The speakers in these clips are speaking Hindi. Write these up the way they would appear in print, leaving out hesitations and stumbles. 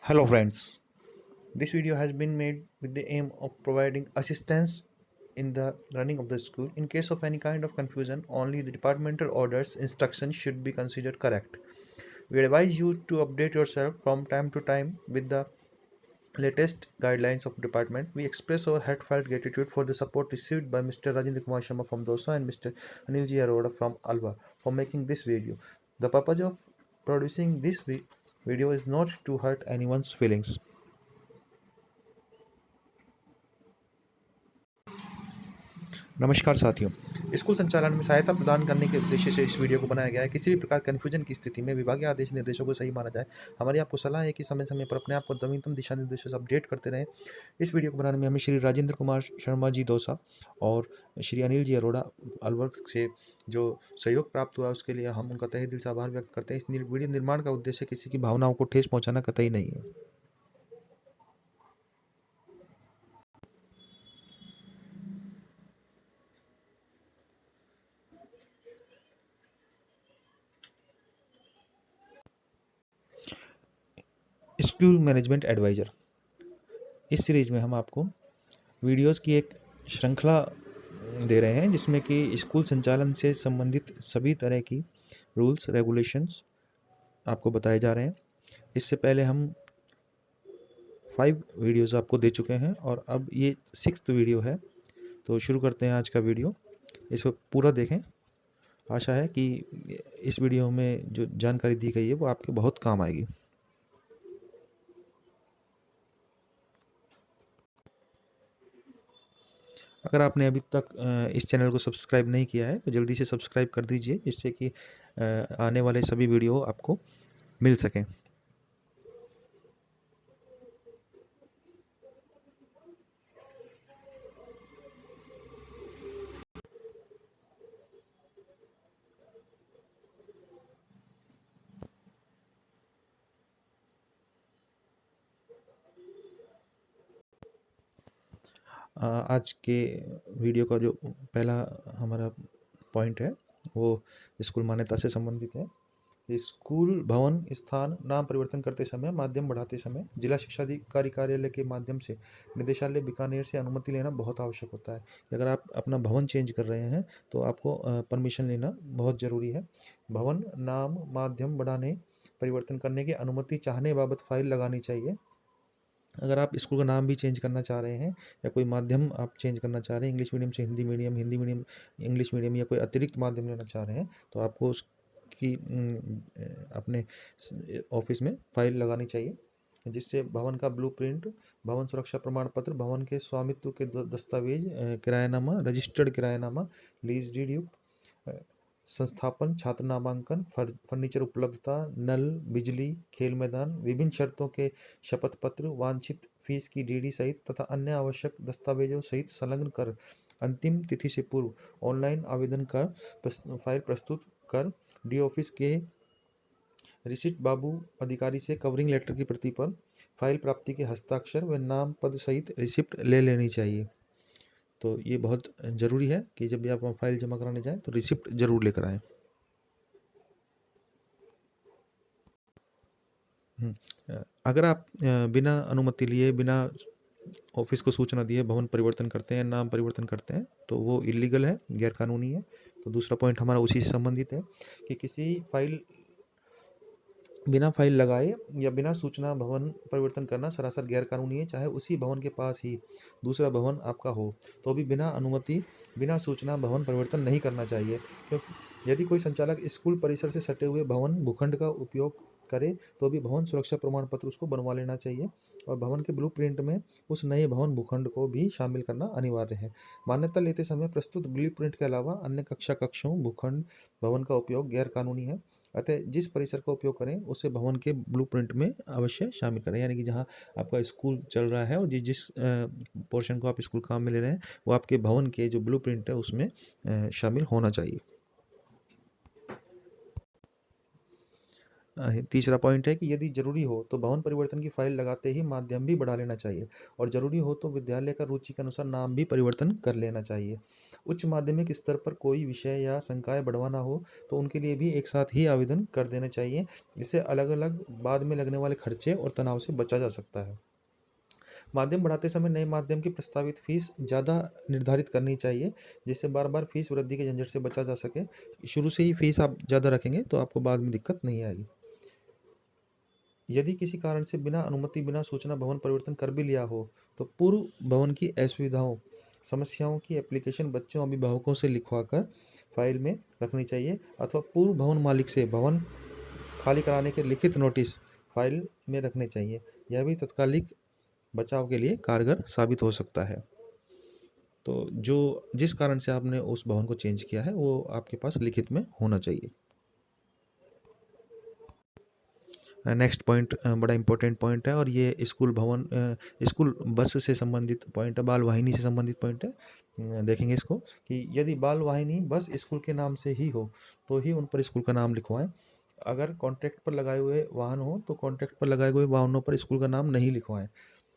Hello friends, this video has been made with the aim of providing assistance in the running of the school. In case of any kind of confusion, only the departmental orders instructions should be considered correct. We advise you to update yourself from time to time with the latest guidelines of department. We express our heartfelt gratitude for the support received by Mr. Rajendra Kumar Sharma from Dosa and Mr. Anil Ji Arora from Alva for making this video. The purpose of producing this video is not to hurt anyone's feelings. नमस्कार साथियों, स्कूल संचालन में सहायता प्रदान करने के उद्देश्य से इस वीडियो को बनाया गया है। किसी भी प्रकार कन्फ्यूजन की स्थिति में विभागीय आदेश निर्देशों को सही माना जाए। हमारी आपको सलाह है कि समय समय पर अपने आप को नवीनतम दिशा निर्देशों से अपडेट करते रहें। इस वीडियो को बनाने में हमें श्री राजेंद्र कुमार शर्मा जी दौसा और श्री अनिल जी अरोड़ा अलवर से जो सहयोग प्राप्त हुआ उसके लिए हम उनका तहे दिल से आभार व्यक्त करते हैं। इस वीडियो निर्माण का उद्देश्य किसी की भावनाओं को ठेस पहुँचाना कतई नहीं है। स्कूल मैनेजमेंट एडवाइज़र, इस सीरीज़ में हम आपको वीडियोस की एक श्रृंखला दे रहे हैं जिसमें कि स्कूल संचालन से संबंधित सभी तरह की रूल्स रेगुलेशंस आपको बताए जा रहे हैं। इससे पहले हम 5 वीडियोस आपको दे चुके हैं और अब ये 6th वीडियो है। तो शुरू करते हैं आज का वीडियो। इसको पूरा देखें। आशा है कि इस वीडियो में जो जानकारी दी गई है वो आपके बहुत काम आएगी। अगर आपने अभी तक इस चैनल को सब्सक्राइब नहीं किया है तो जल्दी से सब्सक्राइब कर दीजिए जिससे कि आने वाले सभी वीडियो आपको मिल सकें। आज के वीडियो का जो पहला हमारा पॉइंट है वो स्कूल मान्यता से संबंधित है। स्कूल भवन स्थान नाम परिवर्तन करते समय, माध्यम बढ़ाते समय जिला शिक्षा अधिकारी कार्यालय के माध्यम से निदेशालय बीकानेर से अनुमति लेना बहुत आवश्यक होता है। अगर आप अपना भवन चेंज कर रहे हैं तो आपको परमिशन लेना बहुत ज़रूरी है। भवन नाम माध्यम बढ़ाने परिवर्तन करने की अनुमति चाहने बाबत फाइल लगानी चाहिए। अगर आप स्कूल का नाम भी चेंज करना चाह रहे हैं या कोई माध्यम आप चेंज करना चाह रहे हैं, इंग्लिश मीडियम से Hindi medium, Hindi medium English medium, या कोई अतिरिक्त माध्यम लेना चाह रहे हैं तो आपको उसकी अपने ऑफिस में फाइल लगानी चाहिए जिससे भवन का ब्लूप्रिंट, भवन सुरक्षा प्रमाण पत्र, भवन के स्वामित्व के दस्तावेज, किरायानामा, रजिस्टर्ड किरायानामा, लीज डीड, संस्थापन, छात्र नामांकन, फर्नीचर उपलब्धता, नल, बिजली, खेल मैदान, विभिन्न शर्तों के शपथ पत्र, वांछित फीस की डीडी सहित तथा अन्य आवश्यक दस्तावेजों सहित संलग्न कर अंतिम तिथि से पूर्व ऑनलाइन आवेदन कर फाइल प्रस्तुत कर डी ऑफिस के रिसिप्ट बाबू अधिकारी से कवरिंग लेटर की प्रति पर फाइल प्राप्ति के हस्ताक्षर व नाम पद सहित रिसिप्ट ले लेनी चाहिए। तो ये बहुत ज़रूरी है कि जब भी आप फाइल जमा कराने जाएं तो रिसिप्ट ज़रूर लेकर आएँ। अगर आप बिना अनुमति लिए, बिना ऑफिस को सूचना दिए भवन परिवर्तन करते हैं, नाम परिवर्तन करते हैं तो वो इलीगल है, गैरकानूनी है। तो दूसरा पॉइंट हमारा उसी से संबंधित है कि बिना फाइल लगाए या बिना सूचना भवन परिवर्तन करना सरासर गैरकानूनी है, चाहे उसी भवन के पास ही दूसरा भवन आपका हो तो भी बिना अनुमति, बिना सूचना भवन परिवर्तन नहीं करना चाहिए। क्योंकि यदि कोई संचालक स्कूल परिसर से सटे हुए भवन भूखंड का उपयोग करे तो भी भवन सुरक्षा प्रमाण पत्र उसको बनवा लेना चाहिए और भवन के ब्लूप्रिंट में उस नए भवन भूखंड को भी शामिल करना अनिवार्य है। मान्यता लेते समय प्रस्तुत ब्लूप्रिंट के अलावा अन्य कक्षों भूखंड भवन का उपयोग गैरकानूनी है। अतः जिस परिसर का उपयोग करें उसे भवन के ब्लूप्रिंट में अवश्य शामिल करें, यानी कि जहाँ आपका स्कूल चल रहा है और जिस पोर्शन को आप स्कूल काम में ले रहे हैं वो आपके भवन के जो ब्लूप्रिंट है उसमें शामिल होना चाहिए। तीसरा पॉइंट है कि यदि ज़रूरी हो तो भवन परिवर्तन की फाइल लगाते ही माध्यम भी बढ़ा लेना चाहिए और ज़रूरी हो तो विद्यालय का रुचि के अनुसार नाम भी परिवर्तन कर लेना चाहिए। उच्च माध्यमिक स्तर पर कोई विषय या संकाय बढ़वाना हो तो उनके लिए भी एक साथ ही आवेदन कर देने चाहिए, जिससे अलग-अलग बाद में लगने वाले खर्चे और तनाव से बचा जा सकता है। माध्यम बढ़ाते समय नए माध्यम की प्रस्तावित फीस ज़्यादा निर्धारित करनी चाहिए, जिससे बार-बार फीस वृद्धि के झंझट से बचा जा सके। शुरू से ही फीस आप ज़्यादा रखेंगे तो आपको बाद में दिक्कत नहीं आएगी। यदि किसी कारण से बिना अनुमति, बिना सूचना भवन परिवर्तन कर भी लिया हो, तो पूर्व भवन की असुविधाओं, समस्याओं की एप्लीकेशन बच्चों, अभिभावकों से लिखवाकर फाइल में रखनी चाहिए अथवा पूर्व भवन मालिक से भवन खाली कराने के लिखित नोटिस फाइल में रखने चाहिए। यह भी तत्कालिक बचाव के लिए कारगर साबित हो सकता है। तो जिस कारण से आपने उस भवन को चेंज किया है, वो आपके पास लिखित में होना चाहिए। नेक्स्ट पॉइंट बड़ा इंपॉर्टेंट पॉइंट है और ये स्कूल बस से संबंधित पॉइंट है, बाल वाहिनी से संबंधित पॉइंट है। देखेंगे इसको कि यदि बाल वाहिनी बस स्कूल के नाम से ही हो तो ही उन पर स्कूल का नाम लिखवाएं। अगर कॉन्ट्रैक्ट पर लगाए हुए वाहन हो तो कॉन्ट्रैक्ट पर लगाए हुए वाहनों पर स्कूल का नाम नहीं लिखवाएं।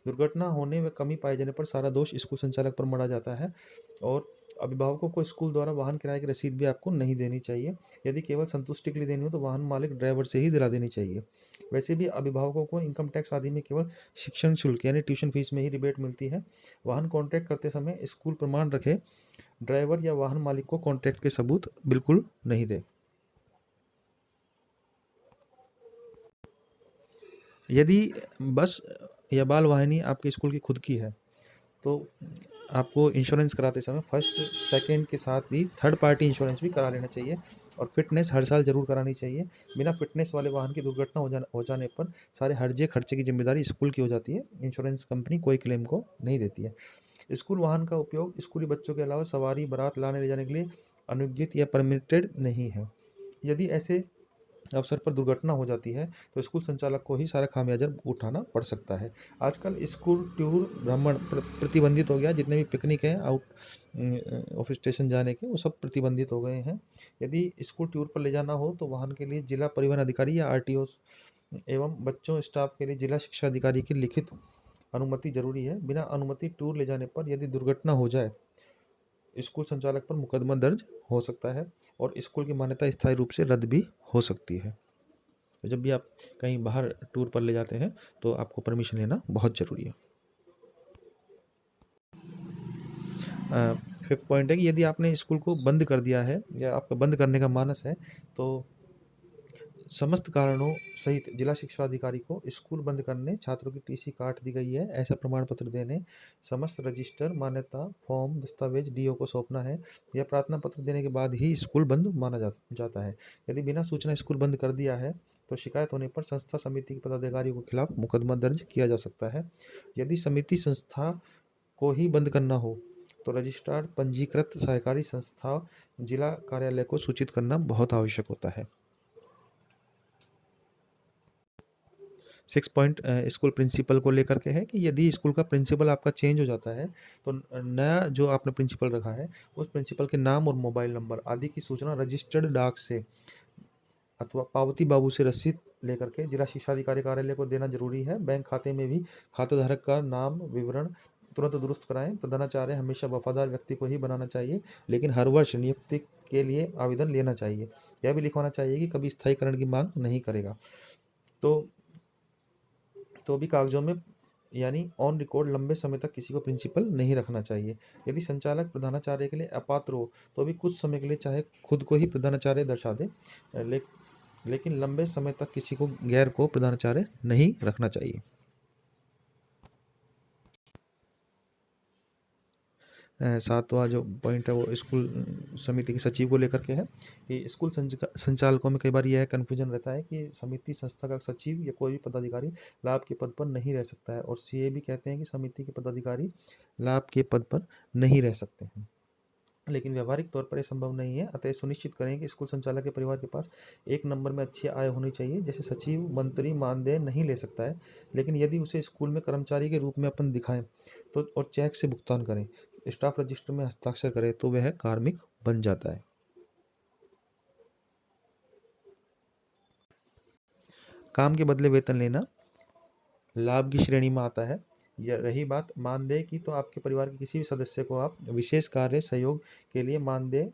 दुर्घटना होने में कमी पाए जाने पर सारा दोष स्कूल संचालक पर मढ़ा जाता है और अभिभावकों को स्कूल द्वारा वाहन किराए की रसीद भी आपको नहीं देनी चाहिए। यदि केवल संतुष्टि के लिए देनी हो तो वाहन मालिक ड्राइवर से ही दिला देनी चाहिए। वैसे भी अभिभावकों को इनकम टैक्स आदि में केवल शिक्षण शुल्क यानी ट्यूशन फीस में ही रिबेट मिलती है। वाहन कॉन्ट्रैक्ट करते समय स्कूल प्रमाण रखे ड्राइवर या वाहन मालिक को कॉन्ट्रैक्ट के सबूत बिल्कुल नहीं दे। यदि बस या बाल वाहिनी आपके स्कूल की खुद की है तो आपको इंश्योरेंस कराते समय फर्स्ट सेकंड के साथ ही थर्ड पार्टी इंश्योरेंस भी करा लेना चाहिए और फिटनेस हर साल ज़रूर करानी चाहिए। बिना फिटनेस वाले वाहन की दुर्घटना हो जाने पर सारे हर्जे खर्चे की जिम्मेदारी स्कूल की हो जाती है। इंश्योरेंस कंपनी कोई क्लेम को नहीं देती है। स्कूल वाहन का उपयोग स्कूली बच्चों के अलावा सवारी बारात लाने ले जाने के लिए अनुज्ञित या परमिटेड नहीं है। यदि ऐसे अवसर पर दुर्घटना हो जाती है तो स्कूल संचालक को ही सारा खामियाजा उठाना पड़ सकता है। आजकल स्कूल टूर भ्रमण प्रतिबंधित हो गया। जितने भी पिकनिक हैं आउट ऑफ स्टेशन जाने के, वो सब प्रतिबंधित हो गए हैं। यदि स्कूल टूर पर ले जाना हो तो वाहन के लिए जिला परिवहन अधिकारी या आरटीओ एवं बच्चों स्टाफ के लिए जिला शिक्षा अधिकारी की लिखित अनुमति जरूरी है। बिना अनुमति टूर ले जाने पर यदि दुर्घटना हो जाए स्कूल संचालक पर मुकदमा दर्ज हो सकता है और स्कूल की मान्यता स्थायी रूप से रद्द भी हो सकती है। तो जब भी आप कहीं बाहर टूर पर ले जाते हैं तो आपको परमिशन लेना बहुत ज़रूरी है। फिफ्थ पॉइंट है कि यदि आपने स्कूल को बंद कर दिया है या आपका बंद करने का मानस है तो समस्त कारणों सहित जिला शिक्षा अधिकारी को स्कूल बंद करने, छात्रों की टीसी काट दी गई है ऐसा प्रमाण पत्र देने, समस्त रजिस्टर, मान्यता, फॉर्म, दस्तावेज डीओ को सौंपना है। यह प्रार्थना पत्र देने के बाद ही स्कूल बंद माना जाता है। यदि बिना सूचना स्कूल बंद कर दिया है तो शिकायत होने पर संस्था समिति के पदाधिकारियों के खिलाफ मुकदमा दर्ज किया जा सकता है। यदि समिति संस्था को ही बंद करना हो तो रजिस्ट्रार पंजीकृत सहकारी संस्था जिला कार्यालय को सूचित करना बहुत आवश्यक होता है। 6 पॉइंट स्कूल प्रिंसिपल को लेकर के है कि यदि स्कूल का प्रिंसिपल आपका चेंज हो जाता है तो नया जो आपने प्रिंसिपल रखा है उस प्रिंसिपल के नाम और मोबाइल नंबर आदि की सूचना रजिस्टर्ड डाक से अथवा पावती बाबू से रसीद लेकर के जिला शिक्षा अधिकारी कार्यालय को देना जरूरी है। बैंक खाते में भी खाता धारक का नाम विवरण तुरंत दुरुस्त कराएं। प्रधानाचार्य हमेशा वफादार व्यक्ति को ही बनाना चाहिए, लेकिन हर वर्ष नियुक्ति के लिए आवेदन लेना चाहिए। यह भी लिखवाना चाहिए कि कभी स्थायीकरण की मांग नहीं करेगा। तो भी कागजों में यानी ऑन रिकॉर्ड लंबे समय तक किसी को प्रिंसिपल नहीं रखना चाहिए। यदि संचालक प्रधानाचार्य के लिए अपात्र हो तो भी कुछ समय के लिए चाहे खुद को ही प्रधानाचार्य दर्शा दे, लेकिन लंबे समय तक किसी को गैर को प्रधानाचार्य नहीं रखना चाहिए। सातवां जो पॉइंट है वो स्कूल समिति के सचिव को लेकर के है कि स्कूल संचालकों में कई बार यह कन्फ्यूजन रहता है कि समिति संस्था का सचिव या कोई भी पदाधिकारी लाभ के पद पर नहीं रह सकता है और सीए भी कहते हैं कि समिति के पदाधिकारी लाभ के पद पर नहीं रह सकते हैं, लेकिन व्यावहारिक तौर पर यह संभव नहीं है। अतः सुनिश्चित करें कि स्कूल संचालक के परिवार के पास एक नंबर में अच्छी आय होनी चाहिए। जैसे सचिव मंत्री मानदेय नहीं ले सकता है, लेकिन यदि उसे स्कूल में कर्मचारी के रूप में अपन दिखाएं तो और चेक से भुगतान करें, स्टाफ रजिस्टर में हस्ताक्षर करे तो वह कार्मिक बन जाता है। काम के बदले वेतन लेना लाभ की श्रेणी में आता है। या रही बात मानदेय की, तो आपके परिवार के किसी भी सदस्य को आप विशेष कार्य सहयोग के लिए मानदेय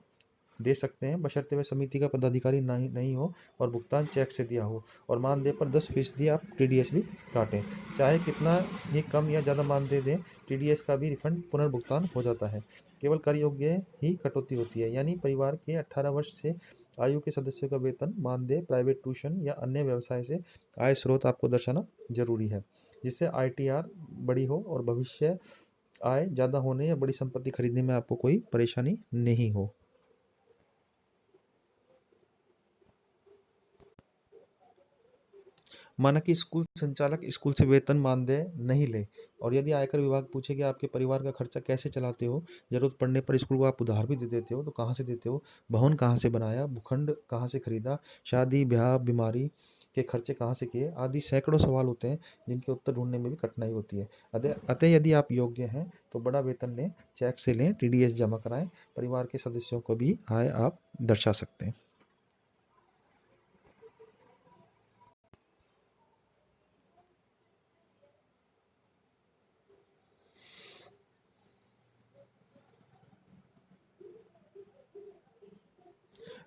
दे सकते हैं, बशर्ते वे समिति का पदाधिकारी नहीं नहीं हो और भुगतान चेक से दिया हो, और मानदेय पर 10% आप टीडीएस भी काटें। चाहे कितना ही कम या ज़्यादा मानदेय दें, टीडीएस का भी रिफंड पुनर्भुगतान हो जाता है। केवल कर योग्य ही कटौती होती है, यानी परिवार के 18 वर्ष से आयु के सदस्यों का वेतन, मानदेय, प्राइवेट ट्यूशन या अन्य व्यवसाय से आय स्रोत आपको दर्शाना जरूरी है, जिससे आईटीआर बड़ी हो और भविष्य आय ज़्यादा होने या बड़ी संपत्ति खरीदने में आपको कोई परेशानी नहीं हो। माना कि स्कूल संचालक स्कूल से वेतन मानदेय नहीं ले, और यदि आयकर विभाग पूछे कि आपके परिवार का खर्चा कैसे चलाते हो, जरूरत पड़ने पर स्कूल को आप उधार भी दे देते हो, तो कहाँ से देते हो, भवन कहाँ से बनाया, भूखंड कहाँ से खरीदा, शादी ब्याह बीमारी के खर्चे कहाँ से किए, आदि सैकड़ों सवाल होते हैं जिनके उत्तर ढूंढने में भी कठिनाई होती है। अतः यदि आप योग्य हैं तो बड़ा वेतन लें, चेक से लें, टीडीएस जमा कराएं, परिवार के सदस्यों को भी आय आप दर्शा सकते हैं।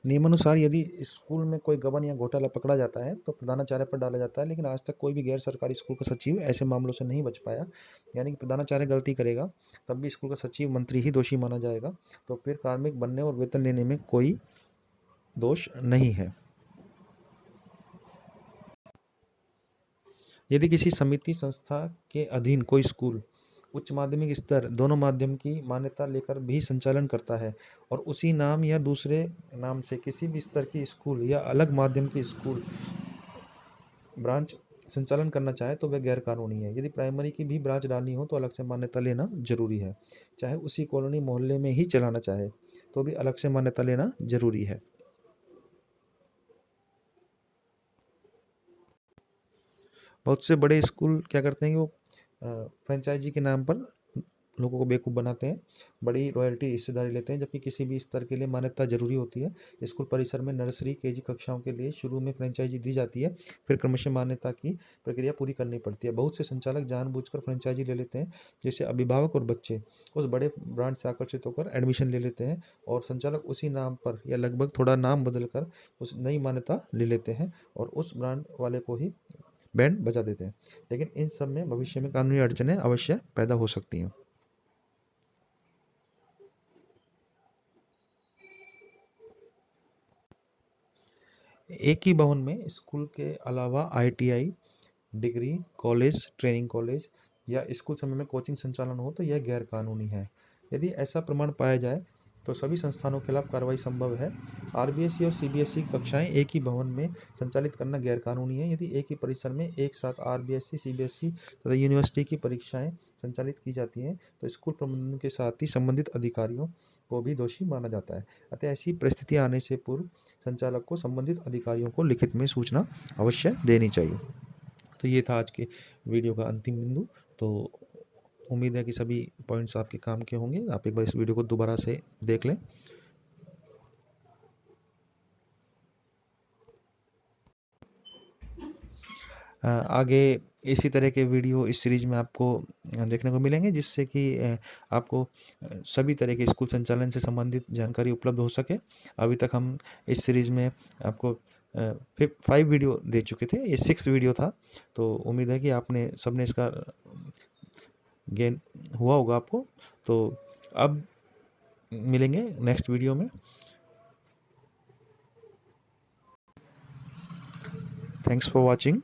नियमानुसार यदि स्कूल में कोई गबन या घोटाला पकड़ा जाता है तो प्रधानाचार्य पर डाला जाता है, लेकिन आज तक कोई भी गैर सरकारी स्कूल का सचिव ऐसे मामलों से नहीं बच पाया। यानी कि प्रधानाचार्य गलती करेगा तब भी स्कूल का सचिव मंत्री ही दोषी माना जाएगा, तो फिर कार्मिक बनने और वेतन लेने में कोई दोष नहीं है। यदि किसी समिति संस्था के अधीन कोई स्कूल उच्च माध्यमिक स्तर दोनों माध्यम की मान्यता लेकर भी संचालन करता है और उसी नाम या दूसरे नाम से किसी भी स्तर की स्कूल या अलग माध्यम की स्कूल ब्रांच संचालन करना चाहे तो वह गैर कानूनी है। यदि प्राइमरी की भी ब्रांच डालनी हो तो अलग से मान्यता लेना जरूरी है। चाहे उसी कॉलोनी मोहल्ले में ही चलाना चाहे तो भी अलग से मान्यता लेना जरूरी है। बहुत से बड़े स्कूल क्या करते हैं कि वो फ्रेंचाइजी के नाम पर लोगों को बेवकूफ़ बनाते हैं, बड़ी रॉयल्टी हिस्सेदारी लेते हैं, जबकि किसी भी स्तर के लिए मान्यता जरूरी होती है। स्कूल परिसर में नर्सरी केजी कक्षाओं के लिए शुरू में फ्रेंचाइजी दी जाती है, फिर क्रमशः मान्यता की प्रक्रिया पूरी करनी पड़ती है। बहुत से संचालक जानबूझकर फ्रेंचाइजी ले लेते हैं, जिससे अभिभावक और बच्चे उस बड़े ब्रांड से आकर्षित होकर एडमिशन ले लेते हैं, और संचालक उसी नाम पर या लगभग थोड़ा नाम बदलकर उस नई मान्यता ले लेते हैं और उस ब्रांड वाले को ही बैंड बजा देते हैं। लेकिन इन सब में भविष्य में कानूनी अड़चनें अवश्य पैदा हो सकती हैं। एक ही भवन में स्कूल के अलावा ITI, degree college, training college या स्कूल समय में कोचिंग संचालन हो तो यह गैर कानूनी है। यदि ऐसा प्रमाण पाया जाए तो सभी संस्थानों के खिलाफ कार्रवाई संभव है। आरबीएसई और सीबीएसई की कक्षाएं एक ही भवन में संचालित करना गैर कानूनी है। यदि एक ही परिसर में एक साथ आरबीएसई, सीबीएसई तथा यूनिवर्सिटी की परीक्षाएं संचालित की जाती हैं तो स्कूल प्रबंधन के साथ ही संबंधित अधिकारियों को भी दोषी माना जाता है। अतः ऐसी परिस्थितियां आने से पूर्व संचालक को संबंधित अधिकारियों को लिखित में सूचना अवश्य देनी चाहिए। तो ये था आज के वीडियो का अंतिम बिंदु। तो उम्मीद है कि सभी पॉइंट्स आपके काम के होंगे। आप एक बार इस वीडियो को दोबारा से देख लें। आगे इसी तरह के वीडियो इस सीरीज में आपको देखने को मिलेंगे, जिससे कि आपको सभी तरह के स्कूल संचालन से संबंधित जानकारी उपलब्ध हो सके। अभी तक हम इस सीरीज में आपको 5 वीडियो दे चुके थे, ये 6 वीडियो था। तो उम्मीद है कि आपने सबने इसका गेन हुआ होगा आपको। तो अब मिलेंगे नेक्स्ट वीडियो में। Thanks for watching.